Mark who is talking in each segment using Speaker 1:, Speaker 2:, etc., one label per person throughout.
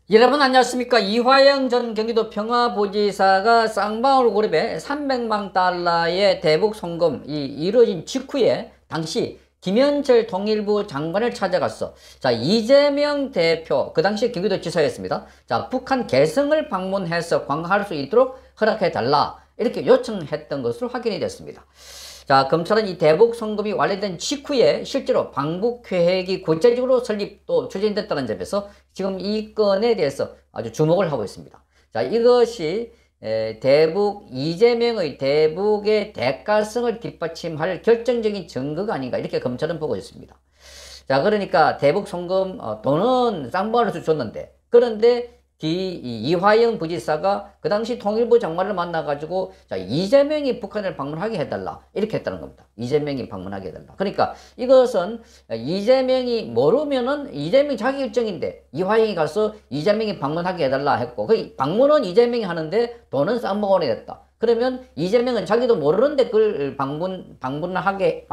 Speaker 1: 여러분 안녕하십니까. 이화영 전 경기도 평화부지사가 쌍방울 그룹에 300만 달러의 대북 송금이 이루어진 직후에 당시 김현철 통일부 장관을 찾아갔어. 자, 이재명 대표, 그 당시 경기도지사였습니다. 자, 북한 개성을 방문해서 관광할 수 있도록 허락해달라. 이렇게 요청했던 것으로 확인이 됐습니다. 자, 검찰은 이 대북 송금이 완료된 직후에 실제로 방북 계획이 구체적으로 설립 또 추진됐다는 점에서 지금 이 건에 대해서 아주 주목을 하고 있습니다. 자, 이것이 이재명의 대북의 대가성을 뒷받침할 결정적인 증거가 아닌가 이렇게 검찰은 보고 있습니다. 자, 그러니까 대북 송금 돈은 쌍방울에서 줬는데, 그런데 이화영 부지사가 그 당시 통일부 장관을 만나가지고, 자, 이재명이 북한을 방문하게 해달라. 이렇게 했다는 겁니다. 이재명이 방문하게 해달라. 그러니까 이것은 이재명이 모르면은 이재명이 자기 일정인데 이화영이 가서 이재명이 방문하게 해달라 했고, 그 방문은 이재명이 하는데 돈은 쌍방울이 됐다. 그러면 이재명은 자기도 모르는데 그걸 방북하게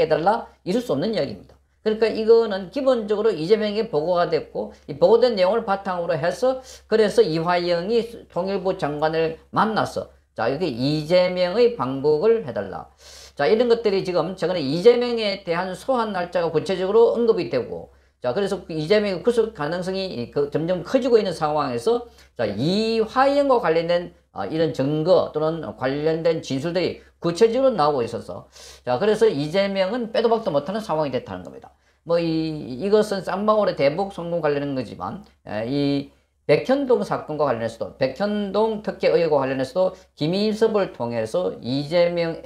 Speaker 1: 해달라? 이럴 수 없는 이야기입니다. 그러니까 이거는 기본적으로 이재명이 보고가 됐고, 이 보고된 내용을 바탕으로 해서, 그래서 이화영이 통일부 장관을 만났어. 자, 여기 이재명의 방북을 해달라. 자, 이런 것들이 지금 최근에 이재명에 대한 소환 날짜가 구체적으로 언급이 되고, 자, 그래서 이재명의 구속 가능성이 점점 커지고 있는 상황에서, 자, 이화영과 관련된 이런 증거 또는 관련된 진술들이 구체적으로 나오고 있어서, 자, 그래서 이재명은 빼도 박도 못하는 상황이 됐다는 겁니다. 이것은 쌍방울의 대북 송금 관련된 거지만, 이 백현동 사건과 관련해서도, 백현동 특혜 의혹과 관련해서도 김인섭을 통해서 이재명이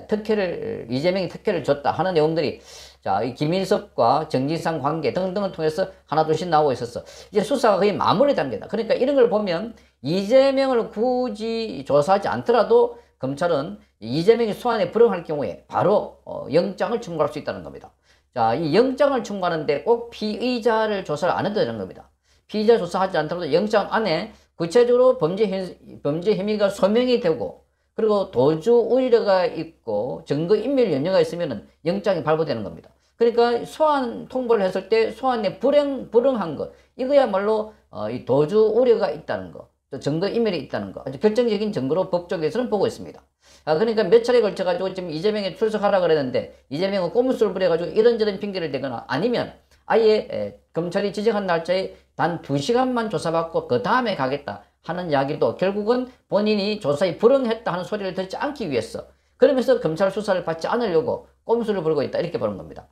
Speaker 1: 특혜를 줬다 하는 내용들이, 자, 이 김인섭과 정진상 관계 등등을 통해서 하나둘씩 나오고 있었어. 이제 수사가 거의 마무리 단계다. 그러니까 이런 걸 보면 이재명을 굳이 조사하지 않더라도 검찰은 이재명이 소환에 불응할 경우에 바로 영장을 청구할 수 있다는 겁니다. 자, 이 영장을 청구하는데 꼭 피의자를 조사를 안 해도 되는 겁니다. 피의자 조사하지 않더라도 영장 안에 구체적으로 범죄 혐의가 소명이 되고, 그리고 도주 우려가 있고 증거인멸 염려가 있으면 영장이 발부되는 겁니다. 그러니까 소환 통보를 했을 때 소환에 불응한 것, 이거야말로 이 도주 우려가 있다는 거, 또 증거인멸이 있다는 거, 아주 결정적인 증거로 법조계에서는 보고 있습니다. 그러니까 몇 차례 걸쳐가지고 지금 이재명이 출석하라 그랬는데 이재명은 꼼수를 부려가지고 이런저런 핑계를 대거나, 아니면 아예 검찰이 지정한 날짜에 단 2시간만 조사받고 그 다음에 가겠다 하는 이야기도 결국은 본인이 조사에 불응했다 하는 소리를 듣지 않기 위해서, 그러면서 검찰 수사를 받지 않으려고 꼼수를 부리고 있다, 이렇게 보는 겁니다.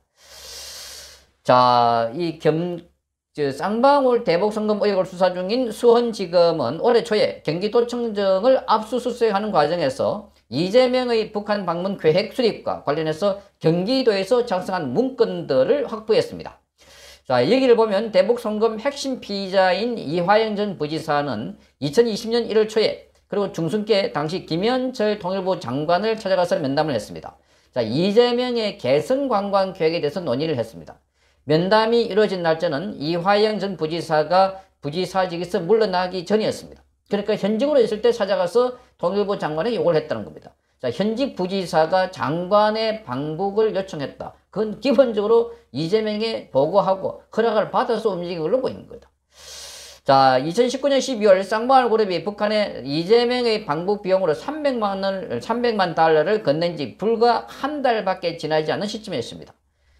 Speaker 1: 자, 쌍방울 대북 송금 의혹을 수사 중인 수원지검은 올해 초에 경기도청정을 압수수색하는 과정에서 이재명의 북한 방문 계획 수립과 관련해서 경기도에서 작성한 문건들을 확보했습니다. 자, 여기를 보면 대북 송금 핵심 피의자인 이화영 전 부지사는 2020년 1월 초에, 그리고 중순께 당시 김현철 통일부 장관을 찾아가서 면담을 했습니다. 자, 이재명의 개성 관광 계획에 대해서 논의를 했습니다. 면담이 이루어진 날짜는 이화영 전 부지사가 부지사직에서 물러나기 전이었습니다. 그러니까 현직으로 있을 때 찾아가서 통일부 장관에 요구를 했다는 겁니다. 자, 현직 부지사가 장관의 방북을 요청했다. 그건 기본적으로 이재명에 보고하고 허락을 받아서 움직인 걸로 보이는 거다. 자, 2019년 12월 쌍방울 그룹이 북한에 이재명의 방북 비용으로 300만 달러를 건넨 지 불과 한 달밖에 지나지 않은 시점이었습니다.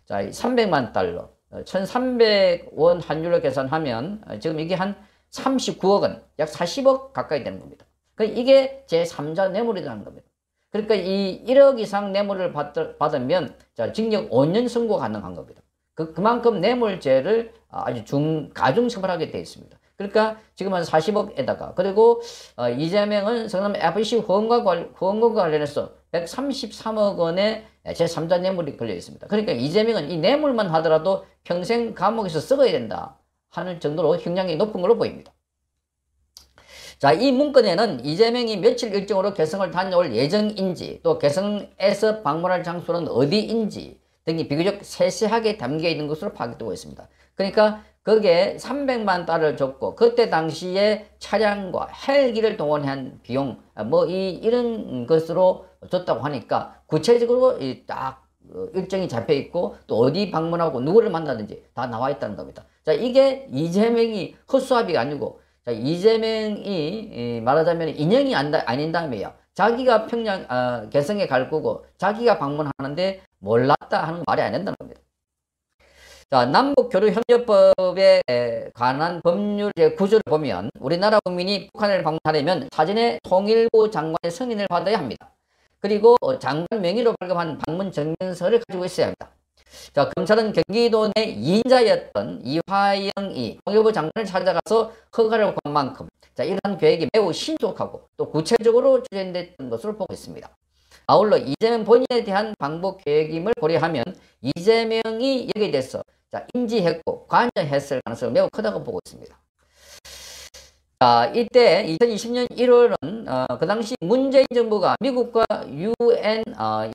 Speaker 1: 자, 300만 달러, 1,300원 환율로 계산하면 지금 이게 한 39억 원, 약 40억 가까이 되는 겁니다. 그러니까 이게 제3자 뇌물이라는 겁니다. 그러니까 이 1억 이상 뇌물을 받으면, 자, 징역 5년 선고 가능한 겁니다. 그만큼 뇌물죄를 아주 가중처벌하게 되어 있습니다. 그러니까 지금 한 40억에다가, 그리고 이재명은 성남 FC 후원과 관련해서 133억 원의 제3자 뇌물이 걸려 있습니다. 그러니까 이재명은 이 뇌물만 하더라도 평생 감옥에서 썩어야 된다 하는 정도로 형량이 높은 걸로 보입니다. 자, 이 문건에는 이재명이 며칠 일정으로 개성을 다녀올 예정인지, 또 개성에서 방문할 장소는 어디인지 등이 비교적 세세하게 담겨 있는 것으로 파악되고 있습니다. 그러니까 거기에 300만 달러를 줬고, 그때 당시에 차량과 헬기를 동원한 비용, 이런 것으로 줬다고 하니까 구체적으로 딱 일정이 잡혀 있고 또 어디 방문하고 누구를 만나든지 다 나와 있다는 겁니다. 자, 이게 이재명이 헛수합이 아니고, 자, 이재명이 말하자면 인형이 아닌 다음에요. 자기가 평양 개성에 갈 거고 자기가 방문하는데 몰랐다 하는 거 말이 안 된다는 겁니다. 자, 남북교류협력법에 관한 법률 구조를 보면 우리나라 국민이 북한을 방문하려면 사전에 통일부 장관의 승인을 받아야 합니다. 그리고 장관 명의로 발급한 방문 증명서를 가지고 있어야 합니다. 자, 검찰은 경기도 내 2인자였던 이화영이 통일부 장관을 찾아가서 허가를 구한 만큼, 자, 이러한 계획이 매우 신속하고 또 구체적으로 추진됐던 것으로 보고 있습니다. 아울러 이재명 본인에 대한 방북 계획임을 고려하면 이재명이 여기에 대해서 자, 인지했고 관여했을 가능성이 매우 크다고 보고 있습니다. 자, 이때 2020년 1월은 그 당시 문재인 정부가 미국과 UN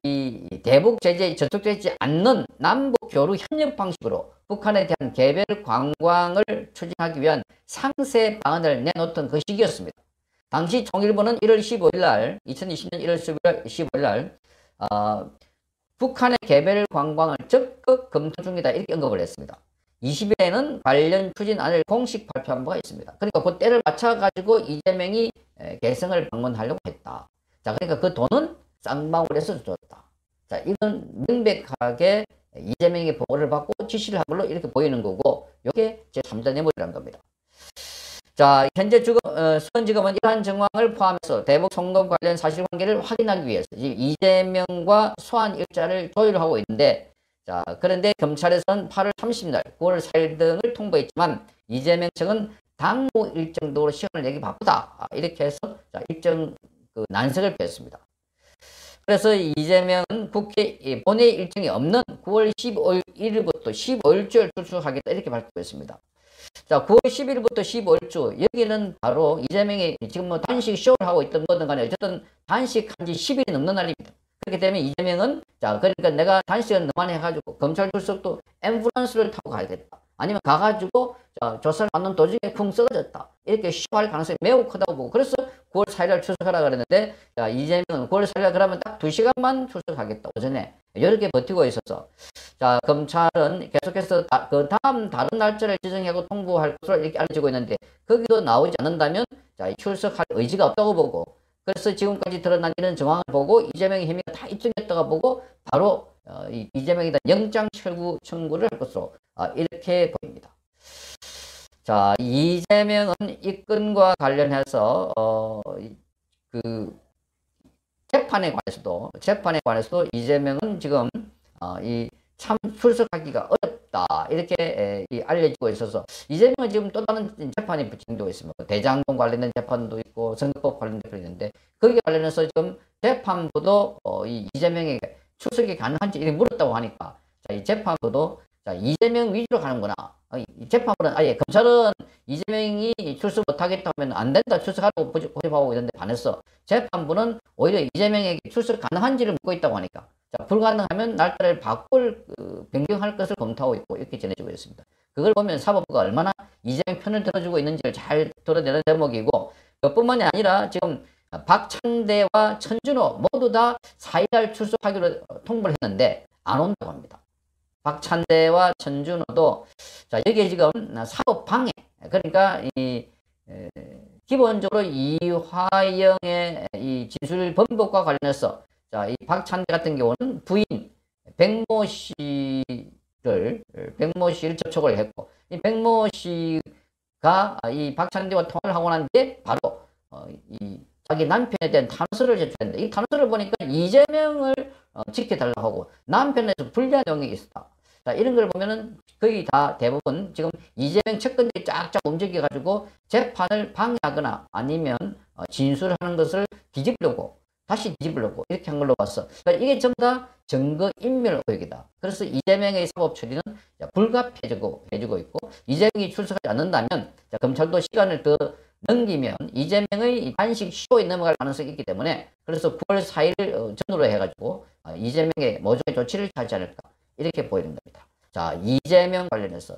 Speaker 1: 이 대북 제재에 저촉되지 않는 남북 교류 협력 방식으로 북한에 대한 개별 관광을 추진하기 위한 상세 방안을 내놓던 그 시기였습니다. 당시 통일부는 1월 15일 날 2020년 1월 15일 날 북한의 개별 관광을 적극 검토 중이다 이렇게 언급을 했습니다. 20일에는 관련 추진안을 공식 발표한 바가 있습니다. 그러니까 그 때를 맞춰가지고 이재명이 개성을 방문하려고 했다. 자, 그러니까 그 돈은 쌍방울에서 줬다. 자, 이건 명백하게 이재명이 보고를 받고 지시를 한 걸로 이렇게 보이는 거고, 이게 제3자 뇌물이라는 겁니다. 자, 현재 수원지검은 이러한 정황을 포함해서 대북 송금 관련 사실관계를 확인하기 위해서 이재명과 소환 일자를 조율하고 있는데, 자, 그런데 검찰에서는 8월 30일, 9월 4일 등을 통보했지만 이재명 측은 당무 일정 등으로 시간을 내기 바쁘다. 이렇게 해서 자, 일정 난색을 피웠습니다. 그래서 이재명은 국회 본회의 일정이 없는 9월 15일부터 15일주를 출석하겠다 이렇게 발표했습니다. 자, 9월 10일부터 15일주 여기는 바로 이재명이 지금 뭐 단식 쇼를 하고 있던 뭐든 간에 어쨌든 단식한 지 10일이 넘는 날입니다. 그렇기 때문에 이재명은 자, 그러니까 내가 단식을 너무 많이 해가지고 검찰 출석도 앰뷸런스를 타고 가야겠다. 아니면 가가지고 자, 조사를 받는 도중에 쿵 쓰러졌다. 이렇게 쇼할 가능성이 매우 크다고 보고, 그래서 9월 4일날 출석하라 그랬는데, 자, 이재명은 9월 4일날 그러면 딱 2시간만 출석하겠다. 오전에. 이렇게 버티고 있어서. 자, 검찰은 계속해서 그 다음 다른 날짜를 지정하고 통보할 것으로 이렇게 알려지고 있는데, 거기도 나오지 않는다면, 자, 출석할 의지가 없다고 보고, 그래서 지금까지 드러난 이런 정황을 보고 이재명의 혐의가 다 입증했다가 보고 바로 이재명에 대한 영장 청구를 할 것으로 이렇게 보입니다. 자, 이재명은 이 건과 관련해서 그 재판에 관해서도 이재명은 지금 참 출석하기가 어렵다 이렇게 알려지고 있어서 이재명은 지금 또 다른 재판이 진행되고 있습니다. 대장동 관련된 재판도 있고 선거법 관련된 재판이 있는데 거기에 관련해서 지금 재판부도 이재명에게 출석이 가능한지 이렇게 물었다고 하니까 자, 이 재판부도 자, 이재명 위주로 가는구나. 이 재판부는 아예 검찰은 이재명이 출석 못하겠다 하면 안 된다 출석하라고 고집하고 있는데 반해서 재판부는 오히려 이재명에게 출석 가능한지를 묻고 있다고 하니까 자, 불가능하면 날짜를 변경할 것을 검토하고 있고 이렇게 전해지고 있습니다. 그걸 보면 사법부가 얼마나 이재명 편을 들어주고 있는지를 잘 드러내는 대목이고, 그뿐만이 아니라 지금 박찬대와 천준호 모두 다 4일날 출석하기로 통보를 했는데 안 온다고 합니다. 박찬대와 천준호도 자, 여기에 지금 사법 방해, 그러니까 기본적으로 이화영의 이 진술 번복과 관련해서 자, 이 박찬대 같은 경우는 부인 백모 씨를 접촉을 했고, 이 백모 씨가 이 박찬대와 통화를 하고 난 뒤에 바로 이 자기 남편에 대한 탄원서를 제출했는데 이 탄원서를 보니까 이재명을 지켜달라고 하고 남편에서 불리한 내용이 있었다. 자, 이런 걸 보면은 거의 다 대부분 지금 이재명 측근들이 쫙쫙 움직여가지고 재판을 방해하거나 아니면 진술하는 것을 다시 뒤집으려고 이렇게 한 걸로 봤어. 그러니까 이게 전부 다 증거인멸 의혹이다. 그래서 이재명의 사법 처리는 불가피해지고 있고, 이재명이 출석하지 않는다면 자, 검찰도 시간을 더 넘기면 이재명의 단식 쇼에 넘어갈 가능성이 있기 때문에 그래서 9월 4일 전후로 해가지고 이재명의 모종의 조치를 하지 않을까 이렇게 보이는 겁니다. 자, 이재명 관련해서